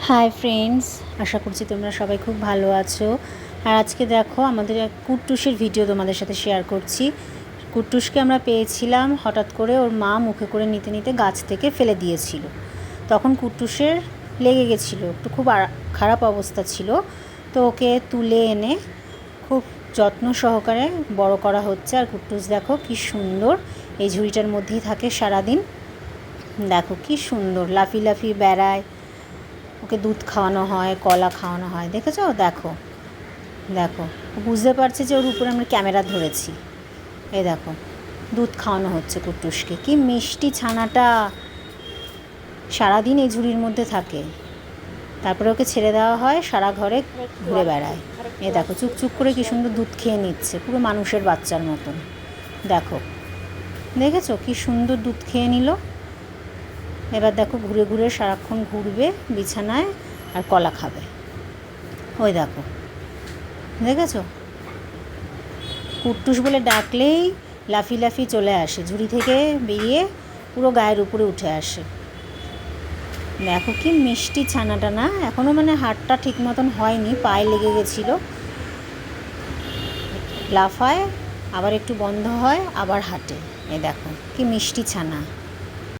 Hi friends, আশা করছি তোমরা সবাই খুব ভালো আছো। আর আজকে দেখো আমাদের এক কুট্টুসের ভিডিও তোমাদের সাথে শেয়ার করছি। কুট্টুসকে আমরা পেয়েছিলাম হঠাৎ করে, ওর মা মুখে করে নিতে নিতে গাছ থেকে ফেলে দিয়েছিল। তখন কুট্টুসের লেগে গেছিলো, একটু খুব খারাপ অবস্থা ছিল। তো ওকে তুলে এনে খুব যত্ন সহকারে বড় করা হচ্ছে। আর কুট্টুস দেখো কি সুন্দর এই ঝুড়িটার মধ্যেই থাকে সারাদিন। দেখো কি সুন্দর লাফি লাফি বেড়ায়, ওকে দুধ খাওয়ানো হয়, কলা খাওয়ানো হয়, দেখেছো? দেখো দেখো বুঝতে পারছে যে ওর উপরে আমরা ক্যামেরা ধরেছি। এই দেখো দুধ খাওয়ানো হচ্ছে কুট্টুসকে। কি মিষ্টি ছানাটা, সারাদিন এই ঝুড়ির মধ্যে থাকে। তারপরে ওকে ছেড়ে দেওয়া হয়, সারা ঘরে ঘুরে বেড়ায়। এ দেখো চুপচুপ করে কি সুন্দর দুধ খেয়ে নিচ্ছে, পুরো মানুষের বাচ্চার মতন। দেখো, দেখেছো কি সুন্দর দুধ খেয়ে নিল। এবার দেখো ঘুরে ঘুরে সারাক্ষণ ঘুরবে বিছানায় আর কলা খাবে। ওই দেখো, দেখেছো? কুট্টুস বলে ডাকলেই লাফি লাফি চলে আসে, ঝুড়ি থেকে বেরিয়ে পুরো গায়ের উপরে উঠে আসে। দেখো কি মিষ্টি ছানাটা না? এখনও মানে হাতটা ঠিক মতন হয়নি, পায়ে লেগে গেছিলো। লাফায়, আবার একটু বন্ধ হয়, আবার হাঁটে। দেখো কি মিষ্টি ছানা।